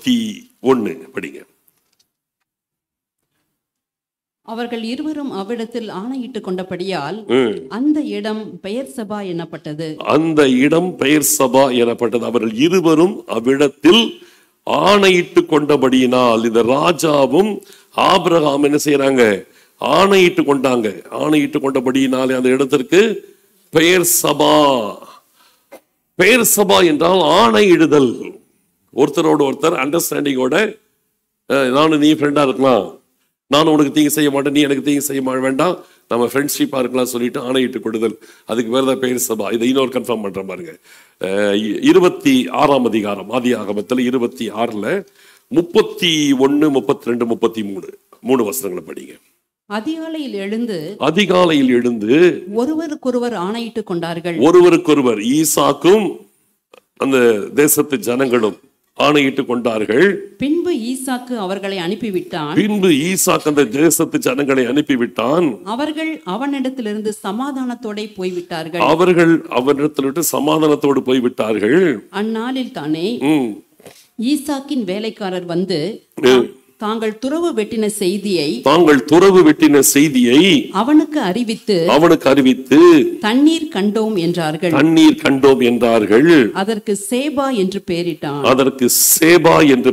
31 படிங்க. அவர்கள் இருவரும் அவ்விடத்தில் ஆணையிட்டுக் கொண்டபடியால் அந்த இடம் பெயர்சபா எனப்பட்டது. அந்த இடம் பெயர்சபா எனப்பட்டது. அவர்கள் இருவரும் அவ்விடத்தில் ஆணையிட்டு கொண்டபடியினால், இந்த ராஜாவும் ஆபிரகாம் என்ன செய்யறாங்க? ஆணையிட்டு கொண்டாங்க. ஆணையிட்டு கொண்டபடியினாலே அந்த இடத்திற்கு பெயர் சபா. பெயர் சபா என்றால் ஆணையிடுதல். ஒருத்தரோட ஒருத்தர் அண்டர்ஸ்டாண்டிங்கோட, நானும் நீ ஃப்ரெண்டா இருக்கலாம், நானும் உனக்கு தீங்கு செய்ய மாட்டேன், நீ எனக்கு தீங்கு செய்ய வேண்டாம், நம்ம ஃப்ரெண்ட்ஷிப்பா இருக்கலாம் சொல்லிட்டு ஆணையிட்டு கொடுதல். அதுக்கு பேர் தான் பெயர் சபா. இதை இன்னொரு கன்ஃபார்ம் பண்ற பாருங்க. 26ஆம் அதிகாரம் ஆதியாகமத்தில் 26ல 31, 32, 33 3 வசனங்களை படிங்க. அதிகாலையில் எழுந்து ஒருவருக்கொருவர் ஆணையிட்டுக் கொண்டார்கள். ஒருவருக்கொருவர் ஈசாக்கும் அந்த தேசத்து ஜனங்களும் ஆணையிட்டுக் கொண்டார்கள். பின்பு ஈசாக்கு அவர்களை அனுப்பிவிட்டான். அந்த தேசத்து ஜனங்களை அனுப்பிவிட்டான். அவர்கள் அவனிடத்திலிருந்து சமாதானத்தோட போய்விட்டார்கள். அந்நாளில் தானே ஈசாக்கின் வேலைக்காரர் வந்து தாங்கள் துறவு வெட்டின செய்தியை அவனுக்கு அறிவித்து தண்ணீர் கண்டோம் என்றார்கள். அதற்கு சேபா என்று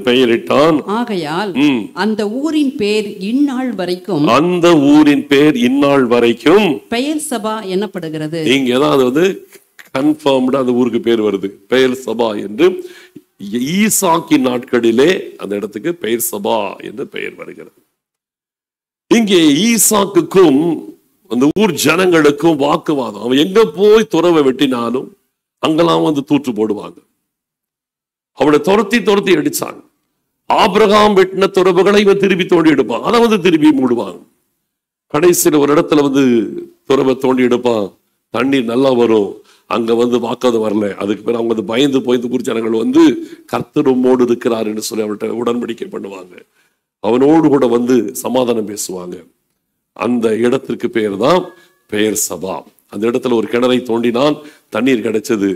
பெயரிட்டான். ஆகையால் அந்த ஊரின் பேர் இந்நாள் வரைக்கும் பெயர் சபா எனப்படுகிறது. இங்க ஏதாவது கன்ஃபார்ம்டா அந்த ஊருக்கு பேர் வருது, பெயர் சபா என்று. ஈசாக்கின் நாட்களிலே அந்த இடத்துக்கு பெயர் சபா என்று பெயர் வருகிறது. இங்கே ஈசாக்குக்கும் அந்த ஊர் ஜனங்களுக்கும் வாக்குவாதம். அவன் எங்க போய் துறவை வெட்டினாலும் அங்கெல்லாம் வந்து தூற்று போடுவாங்க. அவனை துரத்தி அடிச்சாங்க. ஆபிரகாம் வெட்டின துறவுகளை இவன் திருப்பி தோண்டி எடுப்பான், அதை வந்து திருப்பி மூடுவாங்க. கடைசியில் ஒரு இடத்துல வந்து துறவை தோண்டி எடுப்பான், தண்ணீர் நல்லா வரும், அங்க வந்து வாக்காது வரல. அதுக்கு பிறகு அவங்க வந்து பயந்து போய் ஜனங்கள் வந்து கர்த்தர் உம்மோடு இருக்கிறார் என்று சொல்லி அவர்கிட்ட உடன்படிக்கை பண்ணுவாங்க. அவனோடு கூட வந்து சமாதானம் பேசுவாங்க. அந்த இடத்திற்கு பெயர் தான் பெயர் சபா. அந்த இடத்துல ஒரு கிணறை தோண்டினால் தண்ணீர் கிடைச்சது.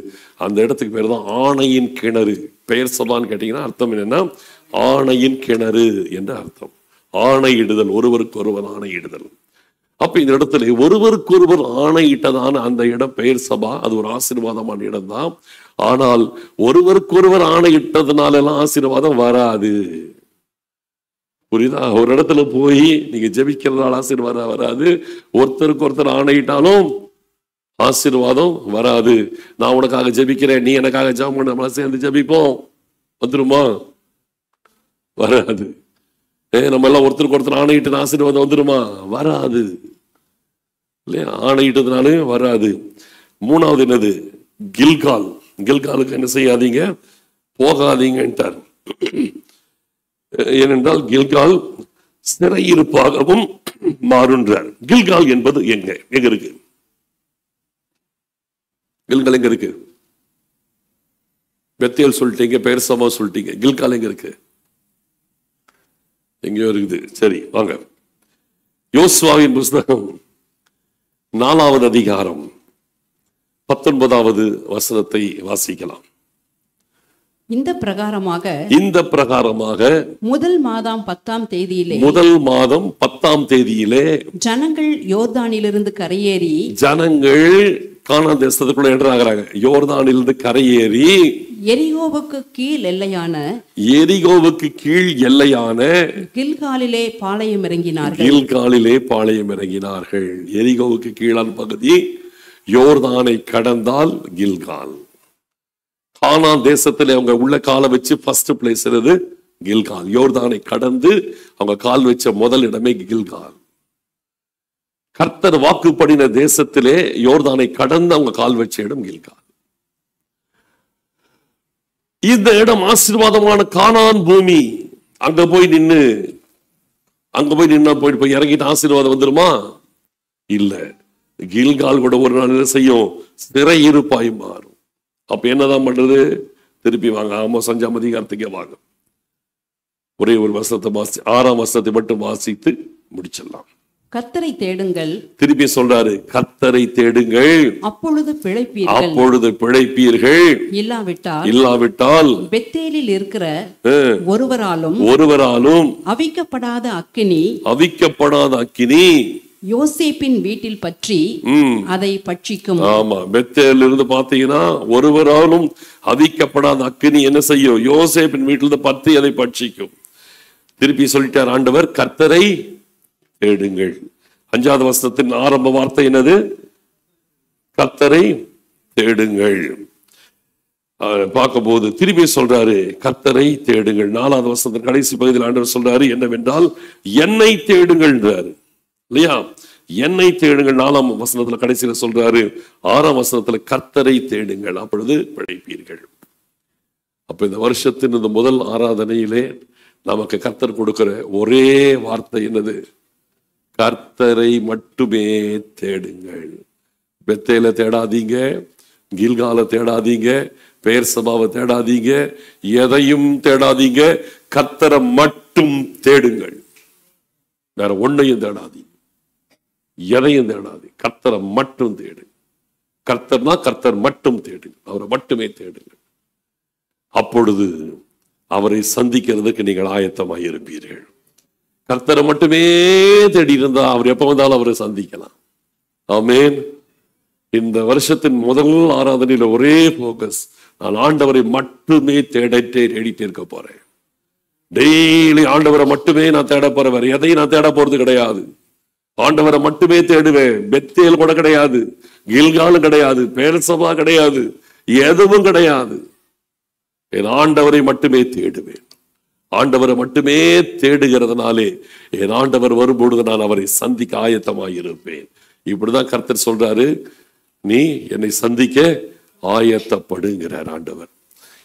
அந்த இடத்துக்கு பேர் தான் ஆணையின் கிணறு. பெயர் சபான்னு கேட்டீங்கன்னா அர்த்தம் என்னன்னா ஆணையின் கிணறு என்று அர்த்தம். ஆணையிடுதல், ஒருவருக்கு ஒருவர் ஆணையிடுதல். அப்ப இந்த இடத்துல ஒருவருக்கொருவர் ஆணையிட்டதான அந்த இடம் பெயர் சபா. அது ஒரு ஆசீர்வாதமான இடம் தான். ஆனால் ஒருவருக்கொருவர் ஆணையிட்டதுனால எல்லாம் ஆசீர்வாதம் வராது. புரியுதா? ஒரு இடத்துல போய் நீங்க ஜெபிக்கிறதுனால ஆசீர்வாதம் வராது. ஒருத்தருக்கு ஒருத்தர் ஆணையிட்டாலும் ஆசீர்வாதம் வராது. நான் உனக்காக ஜெபிக்கிறேன், நீ எனக்காக ஜெபம் பண்ண, நம்மள சேர்ந்து ஜெபிப்போம், வந்துருமா? வராது. நம்ம எல்லாம் ஒருத்தருக்கு ஒருத்தர் ஆணையிட்டு ஆசீர்வாதம் வந்துருமா? வராது இல்லையா? ஆணையிட்டதுனாலே வராது. மூணாவது என்னது? கில்கால். கில்காலுக்கு என்ன செய்யாதீங்க, போகாதீங்கன்றார். ஏனென்றால் கில்கால் சிறையிருப்பாகவும் மாறுன்றார். கில்கால் என்பது எங்க இருக்கு? கில்கால் எங்க இருக்கு? பெத்தேல் சொல்லிட்டீங்க, பெயர் சபா சொல்லிட்டீங்க. கில்கால் எங்க இருக்கு? எங்கேயோ இருக்குது. சரி, வாங்க யோசுவாவின் புஸ்தகம் 4வது அதிகாரம் 19வது வசனத்தை வாசிக்கலாம். இந்த பிரகாரமாக முதல் மாதம் 10ஆம் தேதியிலே ஜனங்கள் யோர்தானிலிருந்து கரையேறி, ஜனங்கள் கானான் தேசத்துக்குள்ள என்ட்ராகிறாங்க. யோர்தானிலிருந்து கரையேறி எரிகோவுக்கு கீழ் எல்லையான கில்காலிலே பாளையம் இறங்கினார்கள். எரிகோவுக்கு கீழான பகுதி யோர்தானை கடந்தால் கில்கால். கானான் தேசத்துல அவங்க உள்ள காலை வச்சு ஃபர்ஸ்ட் பிளேஸ் இருந்தது கில்கால். யோர்தானை கடந்து அவங்க கால் வச்ச முதல் இடமே கில்கால். கர்த்தர் வாக்குப்படின தேசத்திலே யோர்தானை கடந்து அவங்க கால் வச்ச இடம் கில்கால். இந்த இடம் ஆசீர்வாதமான கானான் பூமி. அங்க போய் நின்னா போய் இறங்கிட்டு ஆசீர்வாதம் வந்துருமா? இல்ல. கில்கால் கூட ஒரு நாள் என்ன செய்யும்? சிறையிருப்பாய் மாறும். அப்ப என்னதான் பண்றது? திருப்பி வாங்க, ஆமோஸ் 5ஆம் அதிகாரத்துக்கே வாங்க. ஒரே ஒரு வசனத்தை 6ஆம் வசனத்தை மட்டும் வாசித்து முடிச்சிடலாம். கர்த்தரை தேடுங்கள், திருப்பி சொல்றாரு, கர்த்தரை தேடுங்கள், அப்பொழுது பிழைப்பீர்கள். அப்பொழுது பிழைப்பீர்கள். இல்லாவிட்டால் பெத்தேலில் இருக்கிற ஒருவராலும் அவிக்கப்படாத அக்கினி யோசேப்பின் வீட்டில் பற்றி அதை பட்சிக்கும். ஆமா, பெத்தேலில் இருந்து பாத்தீங்கன்னா ஒருவராலும் அவிக்கப்படாத அக்கினி என்ன செய்யும்? யோசேப்பின் வீட்டில் பற்றி அதை பட்சிக்கும். திருப்பி சொல்லிட்டார் ஆண்டவர், கர்த்தரை தேடுங்கள். 5வது வசனத்தின் ஆரம்ப வார்த்தை என்னது? கர்த்தரை தேடுங்கள். பார்க்கும்போது திருப்பி சொல்றாரு, கர்த்தரை தேடுங்கள். 4வது வசனத்தின் கடைசி பகுதியில் ஆண்டவர் சொல்றாரு என்னவென்றால், என்னை தேடுங்கள் இல்லையா? என்னை தேடுங்கள். 4ஆம் வசனத்துல கடைசியில சொல்றாரு. 6ஆம் வசனத்துல கர்த்தரை தேடுங்கள், அப்பொழுது பிழைப்பீர்கள். அப்ப இந்த வருஷத்தின் இந்த முதல் ஆராதனையிலே நமக்கு கர்த்தர் கொடுக்கிற ஒரே வார்த்தை என்னது? கர்த்தரை மட்டுமே தேடுங்கள். பெத்தேல தேடாதீங்க, கில்கால தேடாதீங்க, பெயர்சபாவை தேடாதீங்க, எதையும் தேடாதீங்க. கர்த்தரை மட்டும் தேடுங்கள். வேற ஒன்னையும் தேடாதீங்க, எதையும் தேடாதீங்க. கர்த்தரை மட்டும் தேடுங்க. கர்த்தர்னா கர்த்தர் மட்டும் தேடுங்க, அவரை மட்டுமே தேடுங்க. அப்பொழுது அவரை சந்திக்கிறதுக்கு நீங்கள் ஆயத்தமாக இருப்பீர்கள். கர்த்தரை மட்டுமே தேடி இருந்தா அவர் எப்ப வந்தாலும் அவரை சந்திக்கலாம். ஆமென். இந்த வருஷத்தின் முதல் ஆராதனையில ஒரே போக்கஸ், நான் ஆண்டவரை மட்டுமே தேடிட்டே இருக்க போறேன். டெய்லி ஆண்டவரை மட்டுமே நான் தேட போறேன், வேற எதையும் நான் தேட போறது கிடையாது. ஆண்டவரை மட்டுமே தேடுவேன். பெத்தேல் கூட கிடையாது, கில்காலும் கிடையாது, பெயர்சபா கிடையாது, எதுவும் கிடையாது. என் ஆண்டவரை மட்டுமே தேடுவேன். ஆண்டவரை மட்டுமே தேடுகிறதுனாலே என் ஆண்டவர் வரும்பொழுது நான் அவரை சந்திக்க ஆயத்தமாக இருப்பேன். இப்படிதான் கர்த்தர் சொல்றாரு, நீ என்னை சந்திக்க ஆயத்தப்படுங்கிறார் ஆண்டவர்.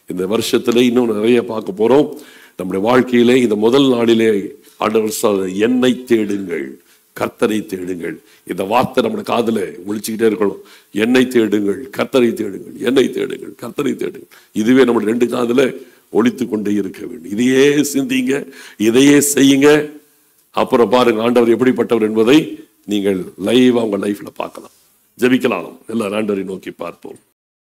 இந்த வருஷத்துல இன்னும் நிறைய பார்க்க போறோம். நம்முடைய வாழ்க்கையிலே இந்த முதல் நாளிலே ஆண்டவர் சொல்ற, என்னை தேடுங்கள், கர்த்தரை தேடுங்கள். இந்த வார்த்தை நம்முடைய காதுல ஒழிச்சுக்கிட்டே இருக்கணும். என்னை தேடுங்கள், கர்த்தரை தேடுங்கள், என்னை தேடுங்கள், கர்த்தரை தேடுங்கள். இதுவே நம்முடைய 2 காதுல ஒழித்து கொண்டே இருக்க வேண்டும். இதையே சிந்திங்க, இதையே செய்யுங்க. அப்புறம் பாருங்க ஆண்டவர் எப்படிப்பட்டவர் என்பதை நீங்கள் லைவா உங்க லைஃப்ல பார்க்கலாம். ஜெபிக்கலாம். எல்லாரும் ஆண்டவரை நோக்கி பார்ப்போம்.